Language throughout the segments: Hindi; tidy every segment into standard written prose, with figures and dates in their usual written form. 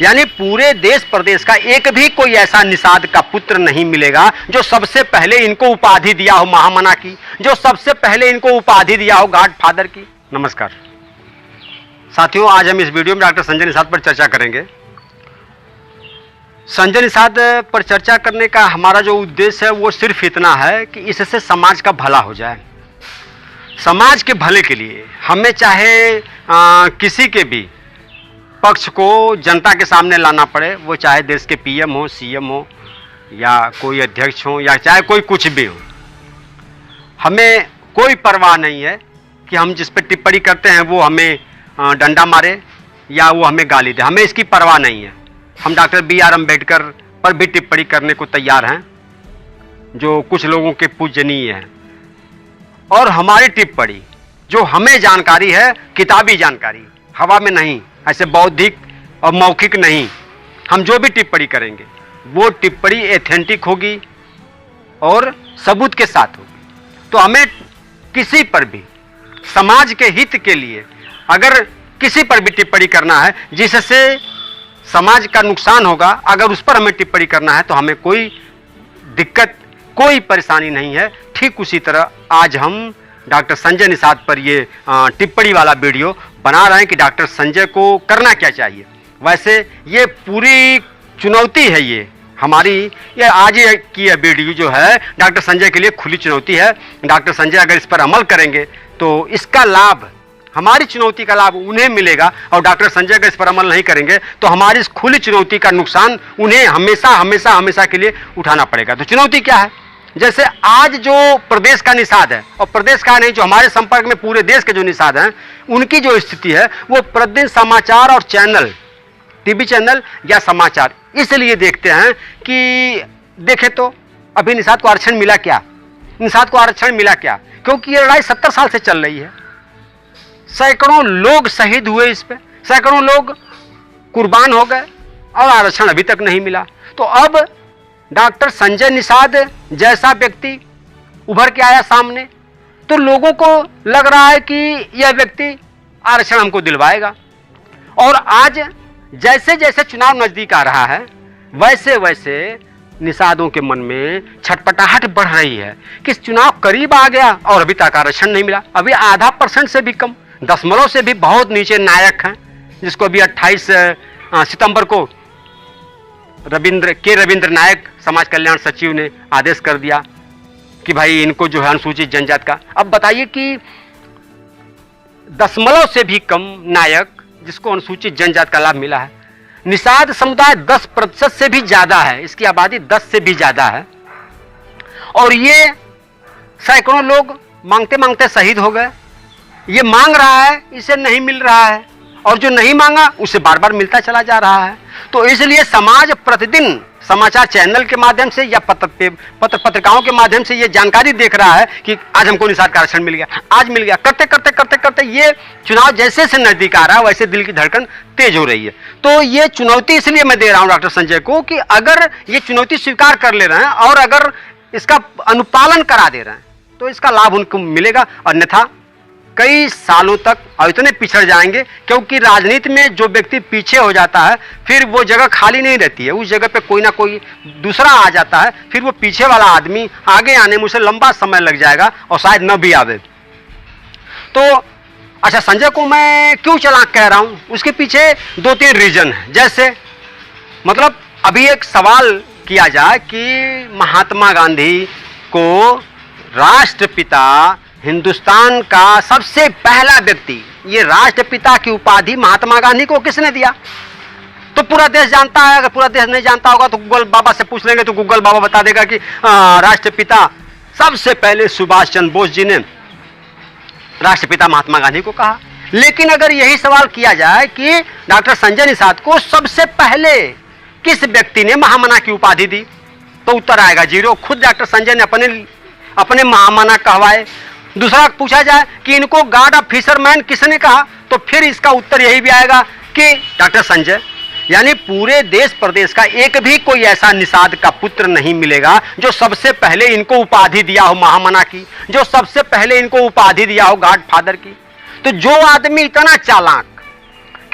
यानी पूरे देश प्रदेश का एक भी कोई ऐसा निषाद का पुत्र नहीं मिलेगा जो सबसे पहले इनको उपाधि दिया हो महामना की, जो सबसे पहले इनको उपाधि दिया हो गॉड फादर की। नमस्कार साथियों, आज हम इस वीडियो में डॉक्टर संजय निषाद पर चर्चा करेंगे। संजय निषाद पर चर्चा करने का हमारा जो उद्देश्य है वो सिर्फ इतना है कि इससे समाज का भला हो जाए। समाज के भले के लिए हमें चाहे किसी के भी पक्ष को जनता के सामने लाना पड़े, वो चाहे देश के पीएम हो, सीएम हो, या कोई अध्यक्ष हो, या चाहे कोई कुछ भी हो, हमें कोई परवाह नहीं है कि हम जिस पर टिप्पणी करते हैं वो हमें डंडा मारे या वो हमें गाली दे। हमें इसकी परवाह नहीं है। हम डॉक्टर B.R. अम्बेडकर पर भी टिप्पणी करने को तैयार हैं, जो कुछ लोगों के पूजनीय हैं। और हमारी टिप्पणी जो हमें जानकारी है, किताबी जानकारी, हवा में नहीं, ऐसे बौद्धिक और मौखिक नहीं। हम जो भी टिप्पणी करेंगे वो टिप्पणी एथेंटिक होगी और सबूत के साथ होगी। तो हमें किसी पर भी समाज के हित के लिए अगर किसी पर भी टिप्पणी करना है जिससे समाज का नुकसान होगा, अगर उस पर हमें टिप्पणी करना है तो हमें कोई दिक्कत, कोई परेशानी नहीं है। ठीक उसी तरह आज हम डॉक्टर संजय निषाद पर ये टिप्पणी वाला वीडियो बना रहे हैं कि डॉक्टर संजय को करना क्या चाहिए। वैसे ये पूरी चुनौती है, ये हमारी ये आज की वीडियो जो है डॉक्टर संजय के लिए खुली चुनौती है। डॉक्टर संजय अगर इस पर अमल करेंगे तो इसका लाभ, हमारी चुनौती का लाभ उन्हें मिलेगा, और डॉक्टर संजय अगर इस पर अमल नहीं करेंगे तो हमारी इस खुली चुनौती का नुकसान उन्हें हमेशा हमेशा हमेशा के लिए उठाना पड़ेगा। तो चुनौती क्या है? जैसे आज जो प्रदेश का निषाद है, और प्रदेश का नहीं, जो हमारे संपर्क में पूरे देश के जो निषाद हैं, उनकी जो स्थिति है वो प्रतिदिन समाचार और चैनल, टीवी चैनल या समाचार इसलिए देखते हैं कि देखें तो अभी निषाद को आरक्षण मिला क्या, निषाद को आरक्षण मिला क्या? क्योंकि ये लड़ाई 70 साल से चल रही है। सैकड़ों लोग शहीद हुए इस पे, सैकड़ों लोग कुर्बान हो गए और आरक्षण अभी तक नहीं मिला। तो अब डॉक्टर संजय निषाद जैसा व्यक्ति उभर के आया सामने, तो लोगों को लग रहा है कि यह व्यक्ति आरक्षण हमको दिलवाएगा। और आज जैसे जैसे चुनाव नजदीक आ रहा है वैसे वैसे निषादों के मन में छटपटाहट बढ़ रही है कि चुनाव करीब आ गया और अभी तक आरक्षण नहीं मिला। अभी आधा % से भी कम, दशमलव से भी बहुत नीचे नायक हैं, जिसको अभी 28 सितंबर को रविंद्र नायक समाज कल्याण सचिव ने आदेश कर दिया कि भाई इनको जो है अनुसूचित जनजाति का। अब बताइए कि दशमलव से भी कम नायक जिसको अनुसूचित जनजाति का लाभ मिला है। निषाद समुदाय 10% से भी ज्यादा है, इसकी आबादी 10 से भी ज्यादा है, और ये सैकड़ों लोग मांगते मांगते शहीद हो गए। ये मांग रहा है, इसे नहीं मिल रहा है, और जो नहीं मांगा उसे बार बार मिलता चला जा रहा है। तो इसलिए समाज प्रतिदिन समाचार चैनल के माध्यम से या पत्रिकाओं के माध्यम से ये जानकारी देख रहा है कि आज हमको निषाद का आरक्षण मिल गया, आज मिल गया। करते करते करते करते ये चुनाव जैसे से नजदीक आ रहा है वैसे दिल की धड़कन तेज हो रही है। तो ये चुनौती इसलिए मैं दे रहा हूं डॉक्टर संजय को कि अगर ये चुनौती स्वीकार कर ले रहे हैं और अगर इसका अनुपालन करा दे रहे हैं तो इसका लाभ उनको मिलेगा, अन्यथा कई सालों तक और इतने पिछड़ जाएंगे। क्योंकि राजनीति में जो व्यक्ति पीछे हो जाता है फिर वो जगह खाली नहीं रहती है, उस जगह पे कोई ना कोई दूसरा आ जाता है, फिर वो पीछे वाला आदमी आगे आने में उसे लंबा समय लग जाएगा और शायद न भी आवे। तो अच्छा, संजय को मैं क्यों चालाक कह रहा हूं, उसके पीछे 2-3 रीजन है। जैसे मतलब अभी एक सवाल किया जाए कि महात्मा गांधी को राष्ट्रपिता, हिंदुस्तान का सबसे पहला व्यक्ति, ये राष्ट्रपिता की उपाधि महात्मा गांधी को किसने दिया? तो पूरा देश जानता है। अगर पूरा देश नहीं जानता होगा तो गूगल बाबा से पूछ लेंगे तो गूगल बाबा बता देगा कि राष्ट्रपिता सबसे पहले सुभाष चंद्र बोस जी ने राष्ट्रपिता महात्मा गांधी को कहा। लेकिन अगर यही सवाल किया जाए कि डॉक्टर संजय निषाद को सबसे पहले किस व्यक्ति ने महामना की उपाधि दी, तो उत्तर आएगा 0। खुद डॉक्टर संजय ने अपने महामना कहवाए। दूसरा पूछा जाए कि इनको गॉड ऑफ फिशरमैन किसने कहा, तो फिर इसका उत्तर यही भी आएगा कि डॉक्टर संजय। यानी पूरे देश प्रदेश का एक भी कोई ऐसा निषाद का पुत्र नहीं मिलेगा जो सबसे पहले इनको उपाधि दिया हो महामना की, जो सबसे पहले इनको उपाधि दिया हो गॉड फादर की। तो जो आदमी इतना चालाक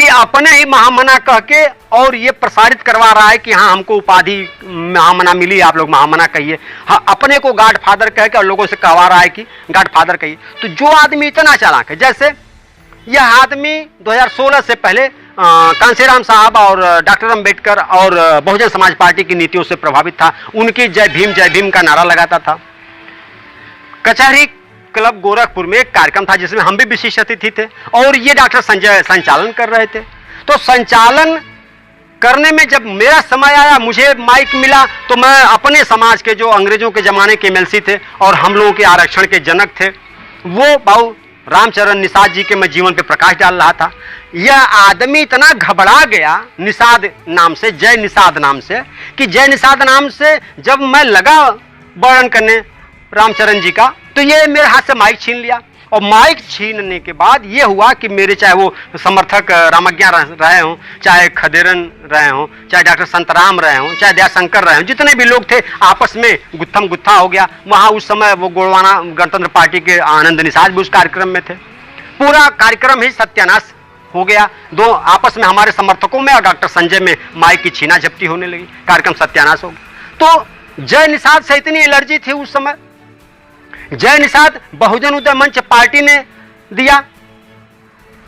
कि अपने ही महामना कह के और ये प्रसारित करवा रहा है कि हाँ हमको उपाधि महामना मिली, आप लोग महामना कहिए। हाँ, अपने को गॉड फादर कह के और लोगों से कहवा रहा है कि गॉड फादर कहिए। तो जो आदमी इतना चालाक है, जैसे यह आदमी 2016 से पहले कांशीराम साहब और डॉक्टर अम्बेडकर और बहुजन समाज पार्टी की नीतियों से प्रभावित था, उनकी जय भीम का नारा लगाता था। कचहरी क्लब गोरखपुर में एक कार्यक्रम था जिसमें हम भी विशिष्ट अतिथि थे और ये डॉक्टर संजय संचालन कर रहे थे। तो संचालन करने में जब मेरा समय आया, मुझे माइक मिला, तो मैं अपने समाज के जो अंग्रेजों के जमाने के एमएलसी थे और हम लोगों के आरक्षण के जनक थे, वो बाबू रामचरण निषाद जी के मैं जीवन पे प्रकाश डाल रहा था। यह आदमी इतना घबरा गया निषाद नाम से, जय निषाद नाम से, कि जय निषाद नाम से जब मैं लगा वर्णन करने रामचरण जी का, तो ये मेरे हाथ से माइक छीन लिया। और माइक छीनने के बाद ये हुआ कि मेरे चाहे वो समर्थक रामज्ञा रहे हों, चाहे खदेरन रहे हों, चाहे डॉक्टर संतराम रहे हों, चाहे दयाशंकर रहे हों, जितने भी लोग थे आपस में गुत्थम गुत्था हो गया। वहाँ उस समय वो गोड़वाना गणतंत्र पार्टी के आनंद निषाद भी उस कार्यक्रम में थे। पूरा कार्यक्रम ही सत्यानाश हो गया। दो आपस में हमारे समर्थकों में और डॉक्टर संजय में माइक की छीना झपटी होने लगी, कार्यक्रम सत्यानाश हो गया। तो जय निषाद से इतनी एलर्जी थी उस समय। जय निषाद बहुजन उदय मंच पार्टी ने दिया,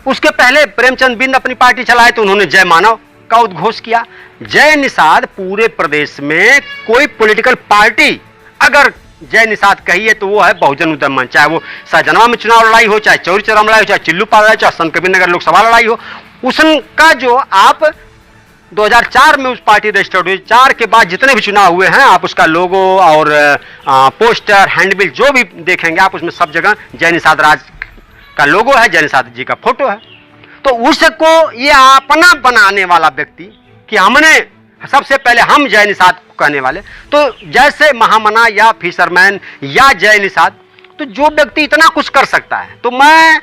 उसके पहले प्रेमचंद बिंद अपनी पार्टी चलाए तो उन्होंने जय मानव का उद्घोष किया। जय निषाद पूरे प्रदेश में कोई पॉलिटिकल पार्टी अगर जय निषाद कहिए तो वो है बहुजन उदय मंच, चाहे वो सहजनवा में चुनाव लड़ाई हो, चाहे चौरी चौरा लड़ाई हो, चाहे चिल्लूपाल लड़ाई, चाहे संत कबीर नगर लोकसभा लड़ाई हो, उसका जो आप 2004 में उस पार्टी रजिस्टर्ड हुई, 4 के बाद जितने भी चुनाव हुए हैं आप उसका लोगो और पोस्टर हैंडबिल जो भी देखेंगे आप उसमें सब जगह जय निषाद राज का लोगो है, जय निषाद जी का फोटो है। तो उसको ये अपना बनाने वाला व्यक्ति कि हमने सबसे पहले हम जय निषाद को कहने वाले, तो जैसे महामना या फिशरमैन या जय निषाद, तो जो व्यक्ति इतना कुछ कर सकता है, तो मैं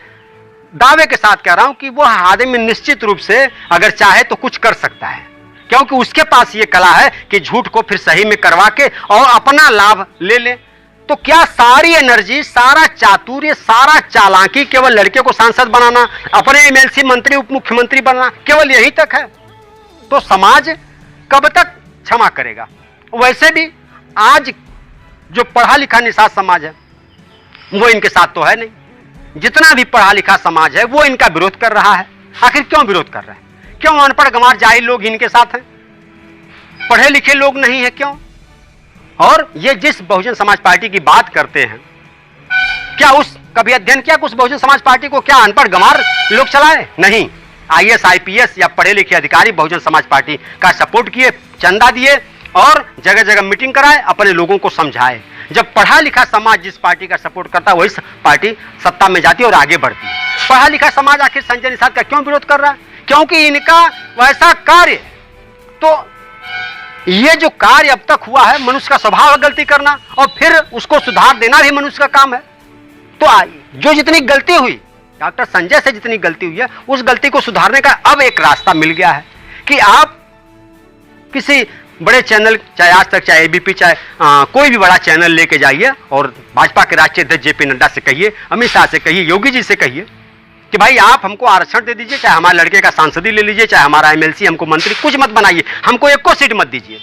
दावे के साथ कह रहा हूं कि वो आदमी निश्चित रूप से अगर चाहे तो कुछ कर सकता है, क्योंकि उसके पास ये कला है कि झूठ को फिर सही में करवा के और अपना लाभ ले ले। तो क्या सारी एनर्जी, सारा चातुर्य, सारा चालाकी केवल लड़के को सांसद बनाना, अपने एमएलसी मंत्री उप मुख्यमंत्री बनना, केवल यही तक है? तो समाज कब तक क्षमा करेगा? वैसे भी आज जो पढ़ा लिखा निषाद समाज है वो इनके साथ तो है नहीं। जितना भी पढ़ा लिखा समाज है वो इनका विरोध कर रहा है। आखिर क्यों विरोध कर रहा है? क्यों अनपढ़ गंवार जाहिल लोग इनके साथ हैं, पढ़े लिखे लोग नहीं है क्यों? और ये जिस बहुजन समाज पार्टी की बात करते हैं, क्या उस कभी अध्ययन किया कि उस बहुजन समाज पार्टी को क्या अनपढ़ गंवार लोग चलाए? नहीं, आईएएस आईपीएस या पढ़े लिखे अधिकारी बहुजन समाज पार्टी का सपोर्ट किए, चंदा दिए और जगह जगह मीटिंग कराए, अपने लोगों को समझाए। जब पढ़ा लिखा समाज जिस पार्टी का सपोर्ट करता है वही पार्टी सत्ता में जाती है और आगे बढ़ती है। पढ़ा लिखा समाज आखिर संजय निषाद का क्यों विरोध कर रहा है? क्योंकि इनका वैसा कार्य, तो ये जो कार्य अब तक हुआ है, मनुष्य का स्वभाव है गलती करना और फिर उसको सुधार देना भी मनुष्य का काम है। तो जो जितनी गलती हुई, डॉक्टर संजय से जितनी गलती हुई है, उस गलती को सुधारने का अब एक रास्ता मिल गया है कि आप किसी बड़े चैनल, चाहे आज तक, चाहे एबीपी, चाहे कोई भी बड़ा चैनल लेके जाइए और भाजपा के राष्ट्रीय अध्यक्ष जेपी नड्डा से कहिए, अमित शाह से कहिए, योगी जी से कहिए कि भाई आप हमको आरक्षण दे दीजिए, चाहे हमारे लड़के का सांसदी ले लीजिए, चाहे हमारा एमएलसी, हमको मंत्री, कुछ मत बनाइए, हमको एक को सीट मत दीजिए,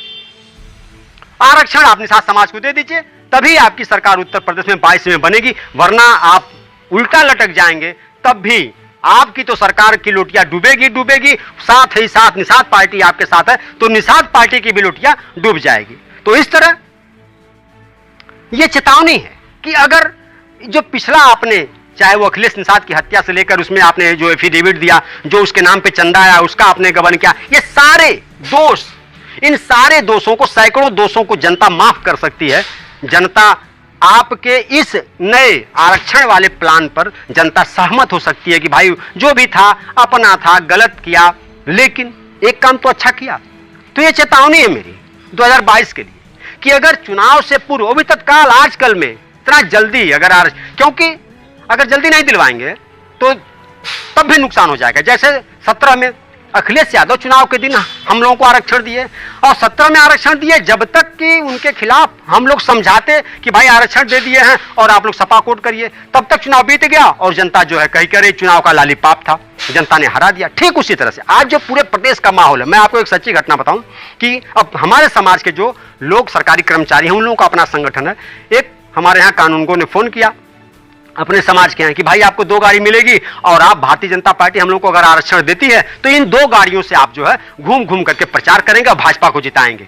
आरक्षण आप निषाद समाज को दे दीजिए, तभी आपकी सरकार उत्तर प्रदेश में 22 में बनेगी, वरना आप उल्टा लटक जाएंगे, तब भी आपकी तो सरकार की लोटियां डूबेगी डूबेगी, साथ ही साथ निषाद पार्टी आपके साथ है तो निषाद पार्टी की भी लोटियां डूब जाएगी। तो इस तरह यह चेतावनी है कि अगर जो पिछला आपने, चाहे वो अखिलेश निषाद की हत्या से लेकर उसमें आपने जो एफिडेविट दिया, जो उसके नाम पे चंदा आया, उसका आपने गबन किया, ये सारे दोष, इन सारे दोषों को, सैकड़ों दोषों को जनता माफ कर सकती है। जनता आपके इस नए आरक्षण वाले प्लान पर जनता सहमत हो सकती है कि भाई जो भी था अपना था, गलत किया, लेकिन एक काम तो अच्छा किया। तो ये चेतावनी है मेरी 2022 के लिए कि अगर चुनाव से पूर्व, अभी तत्काल आजकल में इतना जल्दी अगर क्योंकि अगर जल्दी नहीं दिलवाएंगे तो तब भी नुकसान हो जाएगा। जैसे 17 में अखिलेश यादव चुनाव के दिन हम लोगों को आरक्षण दिए और 17 में आरक्षण दिए, जब तक कि उनके खिलाफ हम लोग समझाते कि भाई आरक्षण दे दिए हैं और आप लोग सपा कोट करिए, तब तक चुनाव बीत गया और जनता जो है कहीं करे चुनाव का लालीपाप था। जनता ने हरा दिया। ठीक उसी तरह से आज जो पूरे प्रदेश का माहौल है, मैं आपको एक सच्ची घटना बताऊं कि अब हमारे समाज के जो लोग सरकारी कर्मचारी हैं, उन लोगों का अपना संगठन है। एक हमारे यहाँ कानूनगो ने फोन किया अपने समाज के हैं कि भाई आपको 2 गाड़ी मिलेगी और आप भारतीय जनता पार्टी हम लोग को अगर आरक्षण देती है तो इन 2 गाड़ियों से आप जो है घूम घूम करके प्रचार करेंगे और भाजपा को जिताएंगे।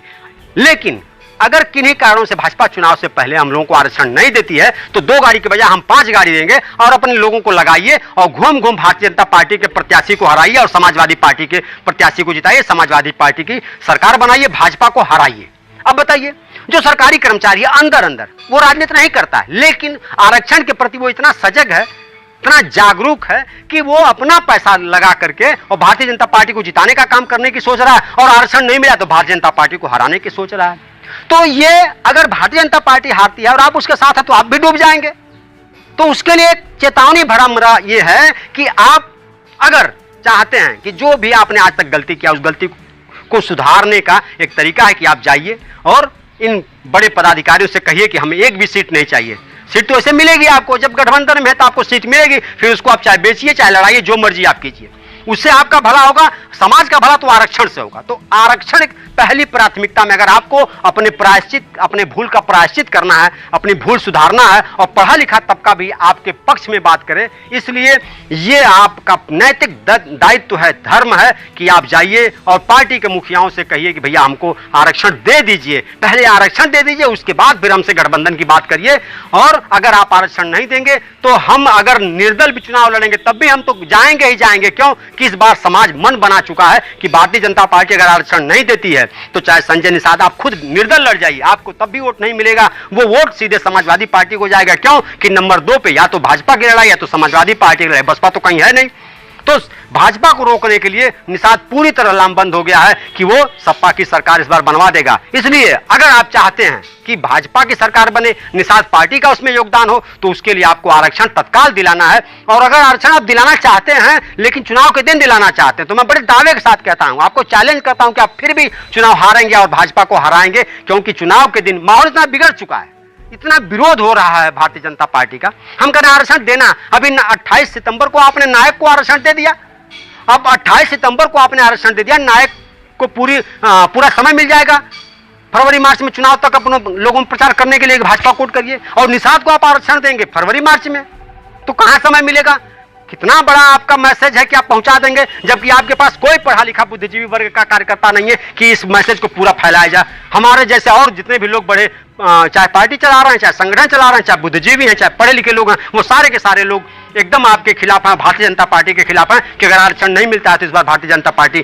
लेकिन अगर किन्हीं कारणों से भाजपा चुनाव से पहले हम लोगों को आरक्षण नहीं देती है तो 2 गाड़ी के बजाय हम 5 गाड़ी देंगे और अपने लोगों को लगाइए और घूम घूम भारतीय जनता पार्टी के प्रत्याशी को हराइए और समाजवादी पार्टी के प्रत्याशी को जिताइए, समाजवादी पार्टी की सरकार बनाइए, भाजपा को हराइए। अब बताइए, जो सरकारी कर्मचारी है अंदर अंदर वो राजनीति नहीं करता है, लेकिन आरक्षण के प्रति वो इतना सजग है, इतना जागरूक है कि वो अपना पैसा लगा करके और भारतीय जनता पार्टी को जिताने का काम करने की सोच रहा है, और आरक्षण नहीं मिला तो भारतीय जनता पार्टी को हराने की सोच रहा है। तो ये अगर भारतीय जनता पार्टी हारती है और आप उसके साथ हैं तो आप भी डूब जाएंगे। तो उसके लिए एक चेतावनी भरा मेरा ये है कि आप अगर चाहते हैं कि जो भी आपने आज तक गलती किया उस गलती को सुधारने का एक तरीका है कि आप जाइए और इन बड़े पदाधिकारियों से कहिए कि हमें एक भी सीट नहीं चाहिए। सीट तो ऐसे मिलेगी आपको, जब गठबंधन में है तो आपको सीट मिलेगी, फिर उसको आप चाहे बेचिए चाहे लड़ाइए, जो मर्जी आप कीजिए, उससे आपका भला होगा, समाज का भला तो आरक्षण से होगा। तो आरक्षण पहली प्राथमिकता में अगर आपको अपने भूल का प्रायश्चित करना है, अपनी भूल सुधारना है और पढ़ा लिखा तबका भी आपके पक्ष में बात करे, इसलिए ये आपका नैतिक दायित्व है, धर्म है कि आप जाइए और पार्टी के मुखियाओं से कहिए कि भैया हमको आरक्षण दे दीजिए, पहले आरक्षण दे दीजिए, उसके बाद फिर हमसे गठबंधन की बात करिए। और अगर आप आरक्षण नहीं देंगे तो हम अगर निर्दल भी चुनाव लड़ेंगे तब भी हम तो जाएंगे ही जाएंगे। क्यों कि इस बार समाज मन बना चुका है कि भारतीय जनता पार्टी अगर आरक्षण नहीं देती है तो चाहे संजय निषाद आप खुद निर्दल लड़ जाइए, आपको तब भी वोट नहीं मिलेगा, वो वोट सीधे समाजवादी पार्टी को जाएगा। क्यों कि नंबर 2 पे या तो भाजपा की लड़ाई या तो समाजवादी पार्टी की लड़ाई, बसपा तो कहीं है नहीं। तो भाजपा को रोकने के लिए निषाद पूरी तरह लामबंद हो गया है कि वो सपा की सरकार इस बार बनवा देगा। इसलिए अगर आप चाहते हैं कि भाजपा की सरकार बने, निषाद पार्टी का उसमें योगदान हो, तो उसके लिए आपको आरक्षण तत्काल दिलाना है। और अगर आरक्षण आप दिलाना चाहते हैं लेकिन चुनाव के दिन दिलाना चाहते हैं तो मैं बड़े दावे के साथ कहता हूं, आपको चैलेंज करता हूं कि आप फिर भी चुनाव हारेंगे और भाजपा को हराएंगे, क्योंकि चुनाव के दिन माहौल इतना बिगड़ चुका है, इतना विरोध हो रहा है भारतीय जनता पार्टी का। हम कह रहे हैं आरक्षण देना, अभी 28 सितंबर को आपने नायक को आरक्षण दे दिया, अब 28 सितंबर को आपने आरक्षण दे दिया, नायक को पूरा समय मिल जाएगा, फरवरी मार्च में चुनाव तक अपने लोगों में प्रचार करने के लिए भाजपा कोट करिए, और निषाद को आप आरक्षण देंगे फरवरी मार्च में, तो कहां समय मिलेगा? कितना बड़ा आपका मैसेज है कि आप पहुंचा देंगे, जबकि आपके पास कोई पढ़ा लिखा बुद्धिजीवी वर्ग का कार्यकर्ता नहीं है कि इस मैसेज को पूरा फैलाया जाए। हमारे जैसे और जितने भी लोग बड़े चाहे पार्टी चला रहे हैं, चाहे संगठन चला रहे हैं, चाहे बुद्धिजीवी हैं, चाहे पढ़े लिखे लोग हैं, वो सारे के सारे लोग एकदम आपके खिलाफ हैं, भारतीय जनता पार्टी के खिलाफ हैं कि अगर आरक्षण नहीं मिलता है तो इस बार भारतीय जनता पार्टी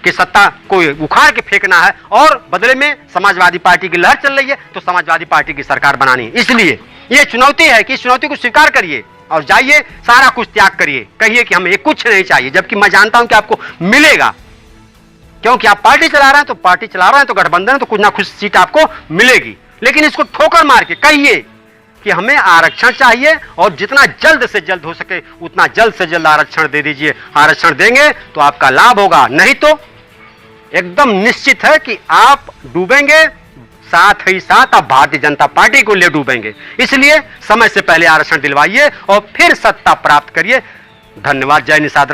की सत्ता को उखाड़ के फेंकना है और बदले में समाजवादी पार्टी की लहर चल रही है तो समाजवादी पार्टी की सरकार बनानी है। इसलिए ये चुनौती है कि इस चुनौती को स्वीकार करिए और जाइए, सारा कुछ त्याग करिए, कहिए कि हमें कुछ नहीं चाहिए, जबकि मैं जानता हूं कि आपको मिलेगा, क्योंकि आप पार्टी चला रहे हैं तो पार्टी चला रहे हैं तो गठबंधन तो कुछ ना कुछ सीट आपको मिलेगी। लेकिन इसको ठोकर मार के कहिए कि हमें आरक्षण चाहिए और जितना जल्द से जल्द हो सके उतना जल्द से जल्द आरक्षण दे दीजिए। आरक्षण देंगे तो आपका लाभ होगा, नहीं तो एकदम निश्चित है कि आप डूबेंगे, साथ ही साथ आप भारतीय जनता पार्टी को ले डूबेंगे। इसलिए समय से पहले आरक्षण दिलवाइए और फिर सत्ता प्राप्त करिए। धन्यवाद। जय निषाद।